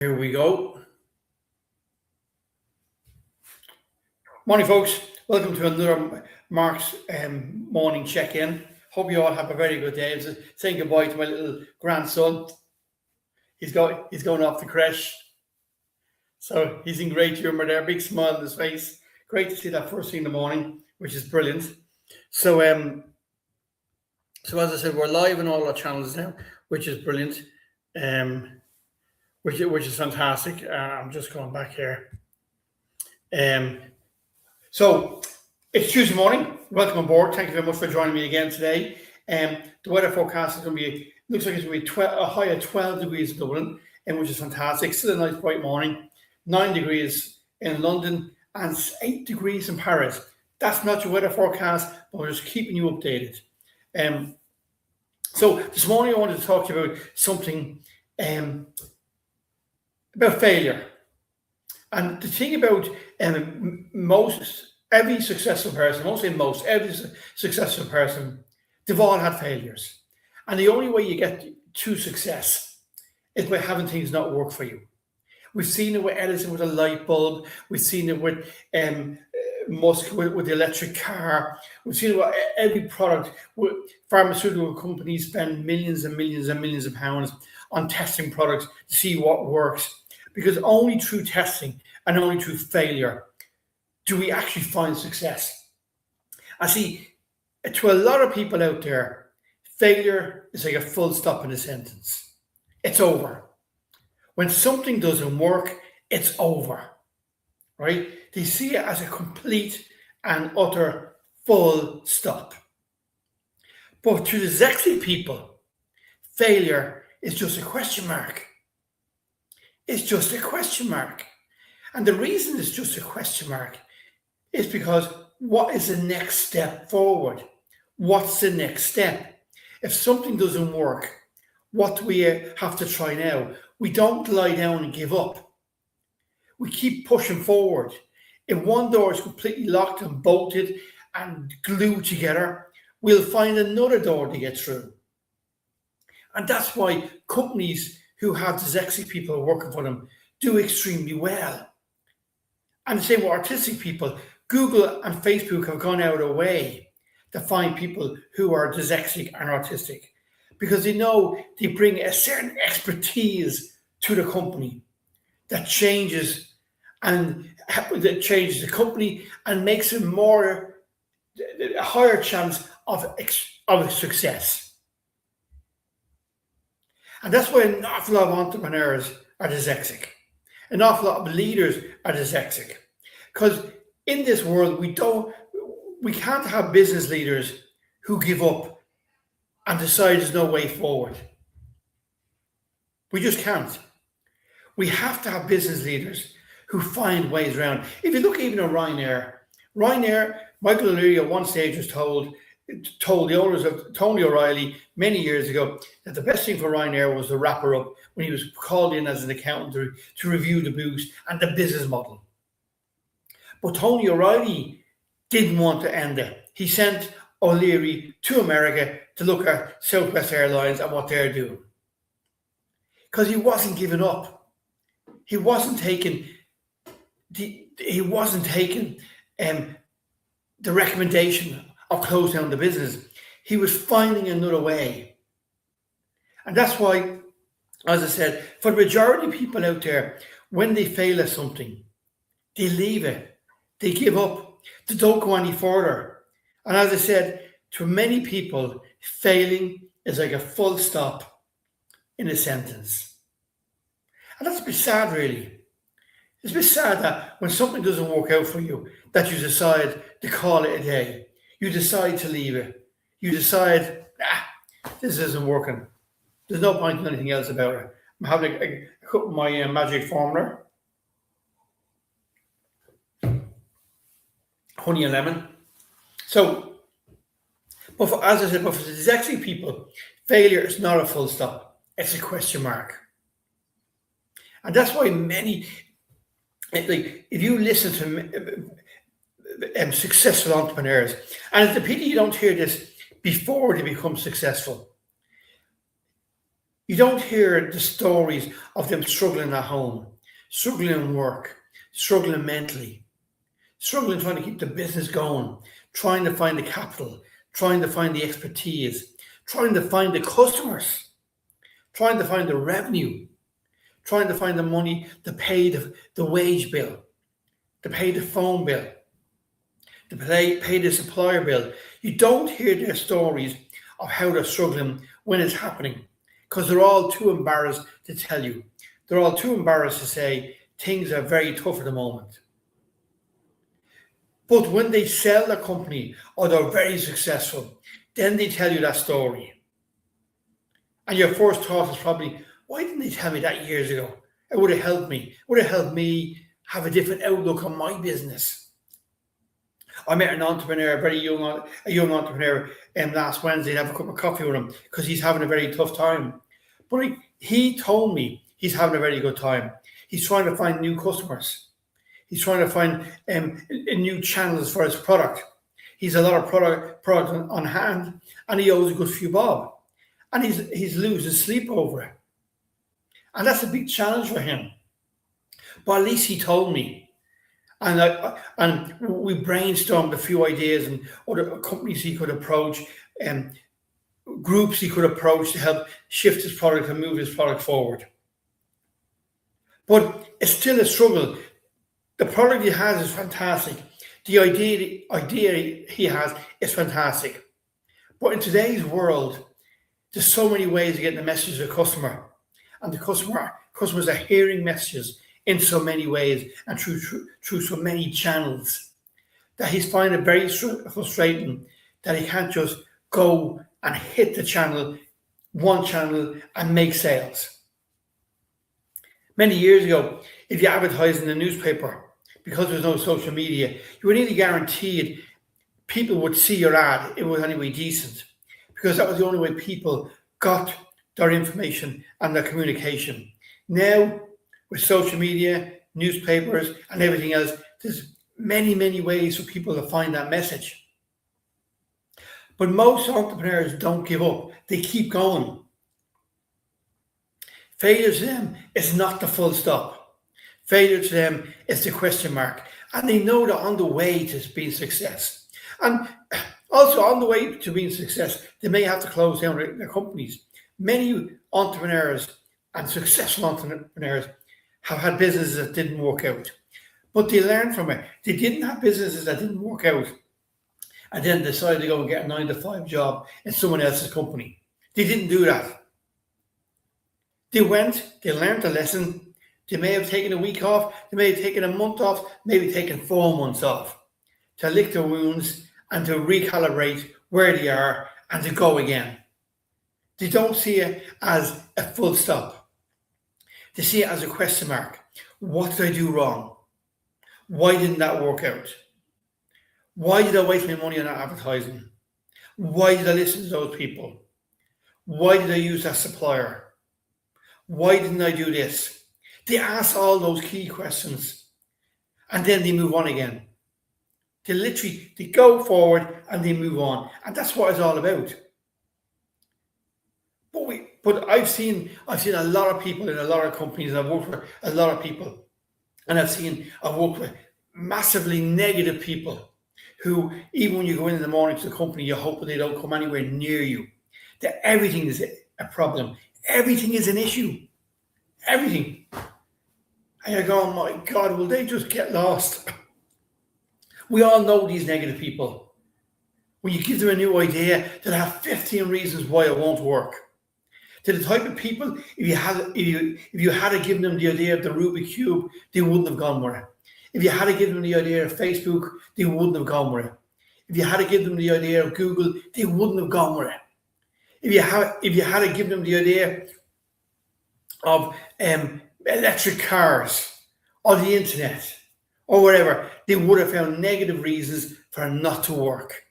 Here we go. Morning, folks. Welcome to another Mark's morning check-in. Hope you all have a very good day. I'm saying goodbye to my little grandson. He's going off the creche, so he's in great humour there. Big smile on his face. Great to see that first thing in the morning, which is brilliant. So as I said, we're live on all our channels now, which is brilliant. Which is fantastic. I'm just going back here. So it's Tuesday morning. Welcome on board. Thank you very much for joining me again today. The weather forecast is going to be, looks like it's going to be a high of 12 degrees in Dublin, which is fantastic. Still a nice bright morning. 9 degrees in London and 8 degrees in Paris. That's not your weather forecast, but we're just keeping you updated. So this morning I wanted to talk to you about something about failure. And the thing about every successful successful person, they've all had failures. And the only way you get to success is by having things not work for you. We've seen it with Edison with a light bulb. We've seen it with Musk with the electric car. We've seen it with every product. Pharmaceutical companies spend millions and millions and millions of pounds on testing products to see what works. Because only through testing and only through failure do we actually find success. I see, to a lot of people out there, failure is like a full stop in a sentence. It's over. When something doesn't work, it's over, right? They see it as a complete and utter full stop. But to the dyslexic people, failure is just a question mark. It's just a question mark. And the reason it's just a question mark is because what is the next step forward? What's the next step? If something doesn't work, what do we have to try now? We don't lie down and give up. We keep pushing forward. If one door is completely locked and bolted and glued together, we'll find another door to get through. And that's why companies who have dyslexic people working for them do extremely well. And the same with artistic people. Google and Facebook have gone out of their way to find people who are dyslexic and autistic because they know they bring a certain expertise to the company that changes the company and makes it a higher chance of success. And that's why an awful lot of entrepreneurs are dyslexic. An awful lot of leaders are dyslexic. Because in this world, we can't have business leaders who give up and decide there's no way forward. We just can't. We have to have business leaders who find ways around. If you look even at Ryanair, Michael O'Leary at one stage was told the owners of Tony O'Reilly many years ago that the best thing for Ryanair was to wrap her up when he was called in as an accountant to review the books and the business model. But Tony O'Reilly didn't want to end it. He sent O'Leary to America to look at Southwest Airlines and what they're doing. Because he wasn't giving up. He wasn't taking the recommendation of close down the business. He was finding another way. And that's why, as I said, for the majority of people out there, when they fail at something, they leave it. They give up. They don't go any further. And as I said, to many people, failing is like a full stop in a sentence. And that's a bit sad, really. It's a bit sad that when something doesn't work out for you, that you decide to call it a day. You decide to leave it. You decide, this isn't working. There's no point in anything else about it. I'm having my magic formula. Honey and lemon. So, as I said, but for the dyslexic people, failure is not a full stop. It's a question mark. And that's why many, if you listen to successful entrepreneurs, and it's a pity you don't hear this before they become successful. You don't hear the stories of them struggling at home, struggling in work, struggling mentally, struggling trying to keep the business going, trying to find the capital, trying to find the expertise, trying to find the customers, trying to find the revenue, trying to find the money to pay the wage bill, to pay the phone bill, to pay the supplier bill. You don't hear their stories of how they're struggling when it's happening, because they're all too embarrassed to tell you. They're all too embarrassed to say things are very tough at the moment. But when they sell their company or they're very successful, then they tell you that story. And your first thought is probably, why didn't they tell me that years ago? It would have helped me. It would have helped me have a different outlook on my business. I met an entrepreneur, a young entrepreneur, last Wednesday, and have a cup of coffee with him because he's having a very tough time. But he told me he's having a very good time. He's trying to find new customers. He's trying to find new channels for his product. He's a lot of product on hand, and he owes a good few bob. And he's losing sleep over it. And that's a big challenge for him. But at least he told me. And we brainstormed a few ideas and other companies he could approach, and groups he could approach to help shift his product and move his product forward. But it's still a struggle. The product he has is fantastic. The idea he has is fantastic. But in today's world, there's so many ways of getting the message to the customer. And the customers are hearing messages in so many ways and through so many channels that he's finding it very frustrating that he can't just go and hit one channel and make sales. Many years ago, if you advertised in the newspaper, because there's no social media, you were nearly guaranteed people would see your ad. It was anyway decent, because that was the only way people got their information and their communication. Now, with social media, newspapers, and everything else, there's many, many ways for people to find that message. But most entrepreneurs don't give up. They keep going. Failure to them is not the full stop. Failure to them is the question mark. And they know that on the way to being success. And also on the way to being success, they may have to close down their companies. Many entrepreneurs and successful entrepreneurs have had businesses that didn't work out. But they learned from it. They didn't have businesses that didn't work out and then decided to go and get a 9-to-5 job in someone else's company. They didn't do that. They learned a lesson. They may have taken a week off, they may have taken a month off, maybe taken 4 months off to lick their wounds and to recalibrate where they are and to go again. They don't see it as a full stop. They see it as a question mark. What did I do wrong? Why didn't that work out? Why did I waste my money on that advertising? Why did I listen to those people? Why did I use that supplier? Why didn't I do this? They ask all those key questions and then they move on again. They go forward and they move on. And that's what it's all about. But I've seen a lot of people in a lot of companies, and I've worked with a lot of people, and I've worked with massively negative people who, even when you go in the morning to the company, you hope that they don't come anywhere near you. That everything is a problem. Everything is an issue. Everything. And you're going, my God, will they just get lost? We all know these negative people. When you give them a new idea, they'll have 15 reasons why it won't work. They're the type of people, if you had to give them the idea of the Rubik's Cube, they wouldn't have gone with it. If you had to give them the idea of Facebook, they wouldn't have gone with it. If you had to give them the idea of Google, they wouldn't have gone with it. If you had to give them the idea of electric cars or the internet or whatever, they would have found negative reasons for it not to work.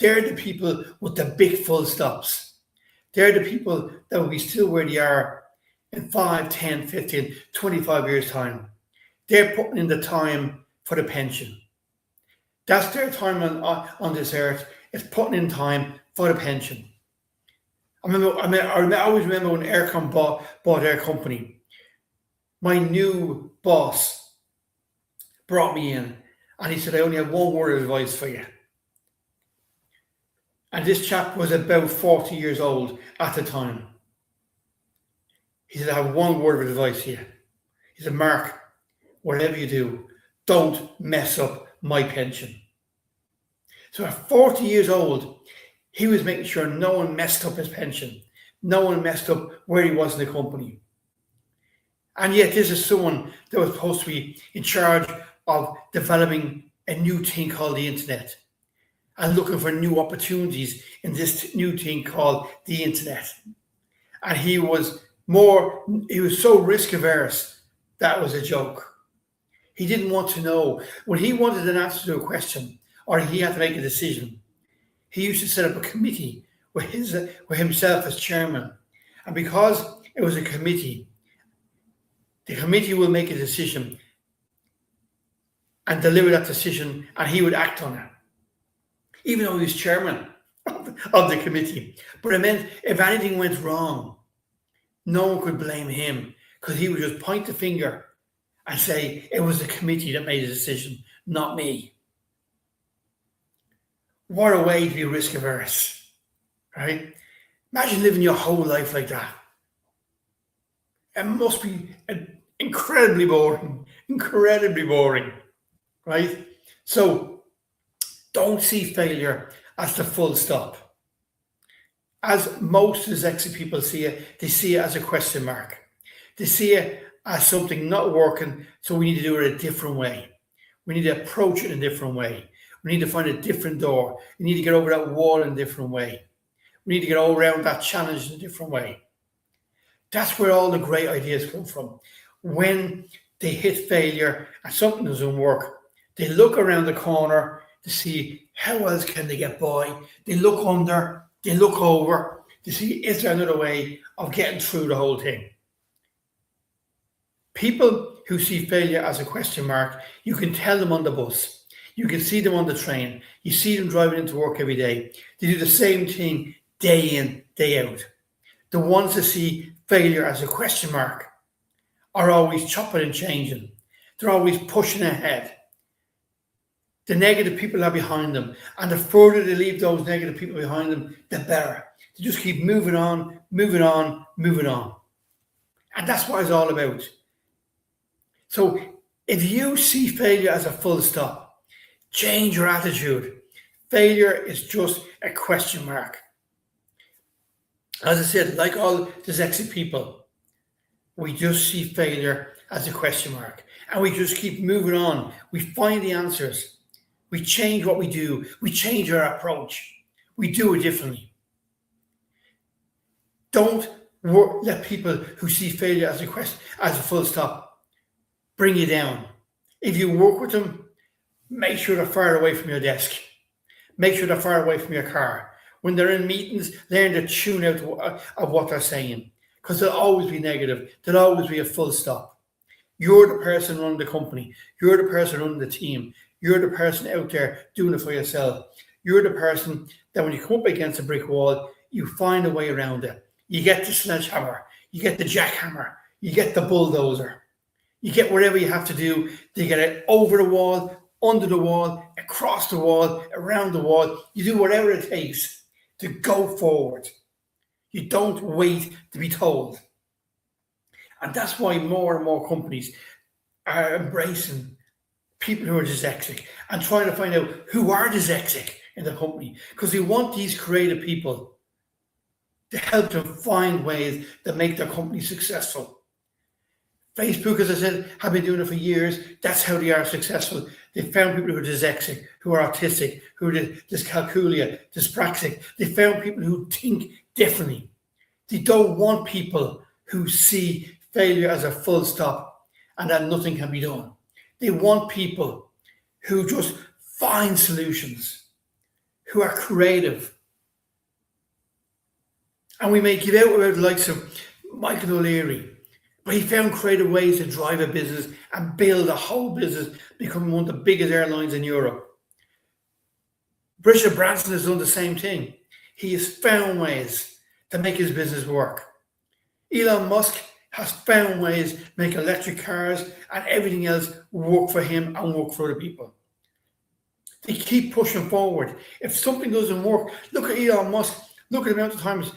They're the people with the big full stops. They're the people that will be still where they are in 5, 10, 15, 25 years' time. They're putting in the time for the pension. That's their time on this earth, is putting in time for the pension. I always remember when Aircom bought their company. My new boss brought me in and he said, I only have one word of advice for you. And this chap was about 40 years old at the time. He said, I have one word of advice here. He said, Mark, whatever you do, don't mess up my pension. So at 40 years old, he was making sure no one messed up his pension. No one messed up where he was in the company. And yet this is someone that was supposed to be in charge of developing a new thing called the internet and looking for new opportunities in this new thing called the internet. And he was so risk averse, that was a joke. He didn't want to know. When he wanted an answer to a question or he had to make a decision, he used to set up a committee with himself as chairman. And because it was a committee, the committee will make a decision and deliver that decision, and he would act on it, even though he was chairman of the committee. But it meant if anything went wrong, no one could blame him because he would just point the finger and say, it was the committee that made the decision, not me. What a way to be risk averse, right? Imagine living your whole life like that. It must be incredibly boring, right? So don't see failure as the full stop. As most dyslexic people see it, they see it as a question mark. They see it as something not working, so we need to do it a different way. We need to approach it in a different way. We need to find a different door. We need to get over that wall in a different way. We need to get all around that challenge in a different way. That's where all the great ideas come from. When they hit failure and something doesn't work, they look around the corner to see how else can they get by. They look under, they look over to see is there another way of getting through the whole thing. People who see failure as a question mark, you can tell them on the bus. You can see them on the train. You see them driving into work every day. They do the same thing day in, day out. The ones that see failure as a question mark are always chopping and changing. They're always pushing ahead. The negative people are behind them. And the further they leave those negative people behind them, the better. They just keep moving on, moving on, moving on. And that's what it's all about. So if you see failure as a full stop, change your attitude. Failure is just a question mark. As I said, like all dyslexic people, we just see failure as a question mark. And we just keep moving on. We find the answers. We change what we do. We change our approach. We do it differently. Don't let people who see failure as a full stop bring you down. If you work with them, make sure they're far away from your desk. Make sure they're far away from your car. When they're in meetings, learn to tune out of what they're saying, because they'll always be negative. There'll always be a full stop. You're the person running the company. You're the person running the team. You're the person out there doing it for yourself. You're the person that when you come up against a brick wall, you find a way around it. You get the sledgehammer. You get the jackhammer. You get the bulldozer. You get whatever you have to do to get it over the wall, under the wall, across the wall, around the wall. You do whatever it takes to go forward. You don't wait to be told. And that's why more and more companies are embracing people who are dyslexic and trying to find out who are dyslexic in the company, because they want these creative people to help them find ways that make their company successful. Facebook, as I said, have been doing it for years. That's how they are successful. They found people who are dyslexic, who are autistic, who are dyscalculia, dyspraxic. They found people who think differently. They don't want people who see failure as a full stop and that nothing can be done. They want people who just find solutions, who are creative. And we may give out about the likes of Michael O'Leary, but he found creative ways to drive a business and build a whole business, becoming one of the biggest airlines in Europe. Richard Branson has done the same thing. He has found ways to make his business work. Elon Musk has found ways to make electric cars and everything else work for him and work for other people. They keep pushing forward. If something doesn't work, look at Elon Musk. Look at the amount of times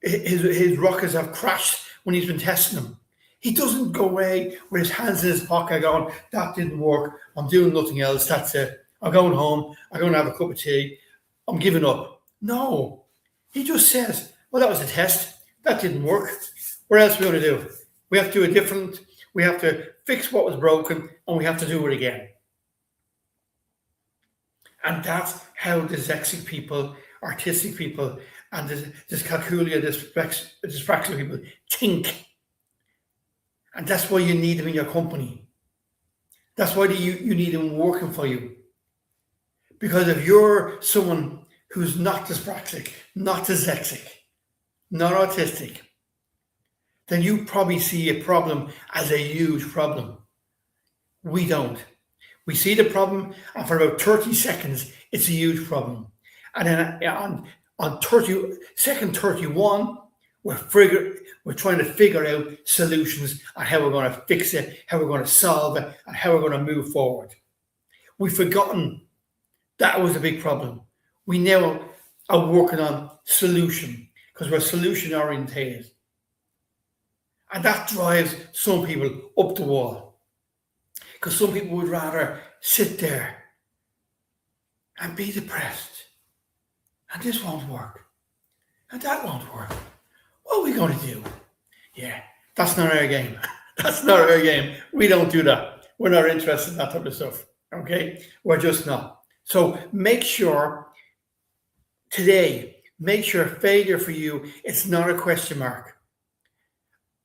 his rockets have crashed when he's been testing them. He doesn't go away with his hands in his pocket going, that didn't work. I'm doing nothing else. That's it. I'm going home. I'm going to have a cup of tea. I'm giving up. No. He just says, well, that was a test. That didn't work. What else are we going to do? We have to do it different. We have to fix what was broken and we have to do it again. And that's how dyslexic people, artistic people, and dyscalculia, dyspraxic people think. And that's why you need them in your company. That's why you need them working for you. Because if you're someone who's not dyspraxic, not dyslexic, not autistic, then you probably see a problem as a huge problem. We don't. We see the problem, and for about 30 seconds, it's a huge problem. And then on second 31, we're trying to figure out solutions on how we're going to fix it, how we're going to solve it, and how we're going to move forward. We've forgotten that was a big problem. We now are working on solution because we're solution orientated. And that drives some people up the wall. Because some people would rather sit there and be depressed. And this won't work. And that won't work. What are we going to do? Yeah, that's not our game. That's not our game. We don't do that. We're not interested in that type of stuff. Okay? We're just not. So make sure today, make sure failure for you, it's not a question mark.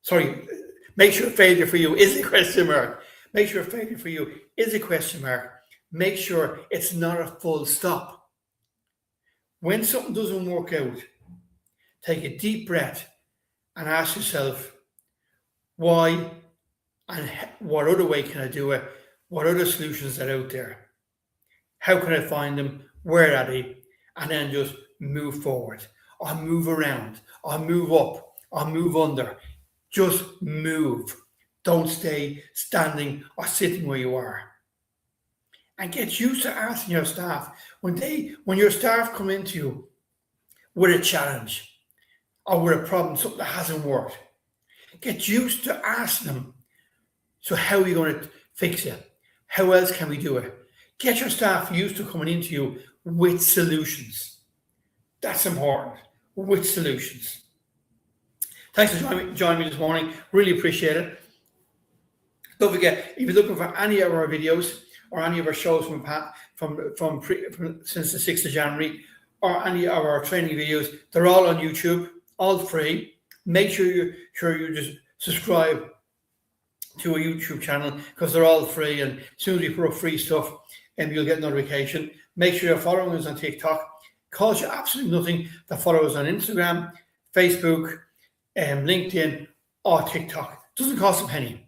Sorry, make sure failure for you is a question mark. Make sure failure for you is a question mark. Make sure it's not a full stop. When something doesn't work out, take a deep breath and ask yourself, why and what other way can I do it? What other solutions are out there? How can I find them? Where are they? And then just move forward or move around or move up or move under. Just move. Don't stay standing or sitting where you are. And get used to asking your staff. When your staff come into you with a challenge or with a problem, something that hasn't worked, get used to asking them, so how are you going to fix it? How else can we do it? Get your staff used to coming into you with solutions. That's important. With solutions. Thanks for joining me this morning. Really appreciate it. Don't forget, if you're looking for any of our videos or any of our shows from since the 6th of January or any of our training videos, they're all on YouTube, all free. Make sure you just subscribe to our YouTube channel because they're all free. And as soon as we put up free stuff, you'll get notification. Make sure you're following us on TikTok. Costs you absolutely nothing to follow us on Instagram, Facebook, LinkedIn, or TikTok. It doesn't cost a penny,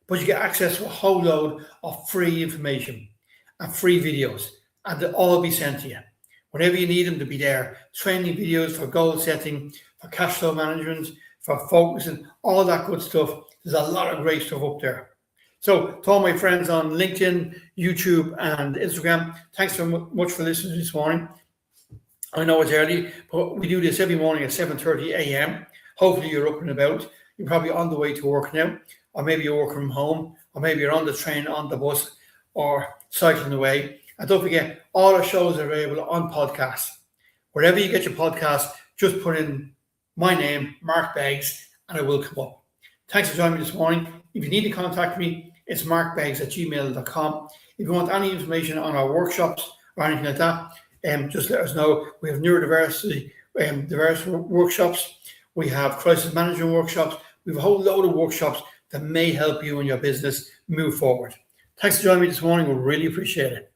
but you get access to a whole load of free information and free videos, and they'll all be sent to you. Whenever you need them, to be there. Training videos for goal setting, for cash flow management, for focusing, all that good stuff. There's a lot of great stuff up there. So to all my friends on LinkedIn, YouTube, and Instagram, thanks so much for listening this morning. I know it's early, but we do this every morning at 7:30 a.m. Hopefully you're up and about. You're probably on the way to work now, or maybe you're working from home, or maybe you're on the train, on the bus, or cycling away. And don't forget, all our shows are available on podcasts. Wherever you get your podcast, just put in my name, Mark Beggs, and it will come up. Thanks for joining me this morning. If you need to contact me, it's markbeggs@gmail.com. If you want any information on our workshops or anything like that, just let us know. We have neurodiversity, diverse workshops. We have crisis management workshops. We have a whole load of workshops that may help you in your business move forward. Thanks for joining me this morning. We really appreciate it.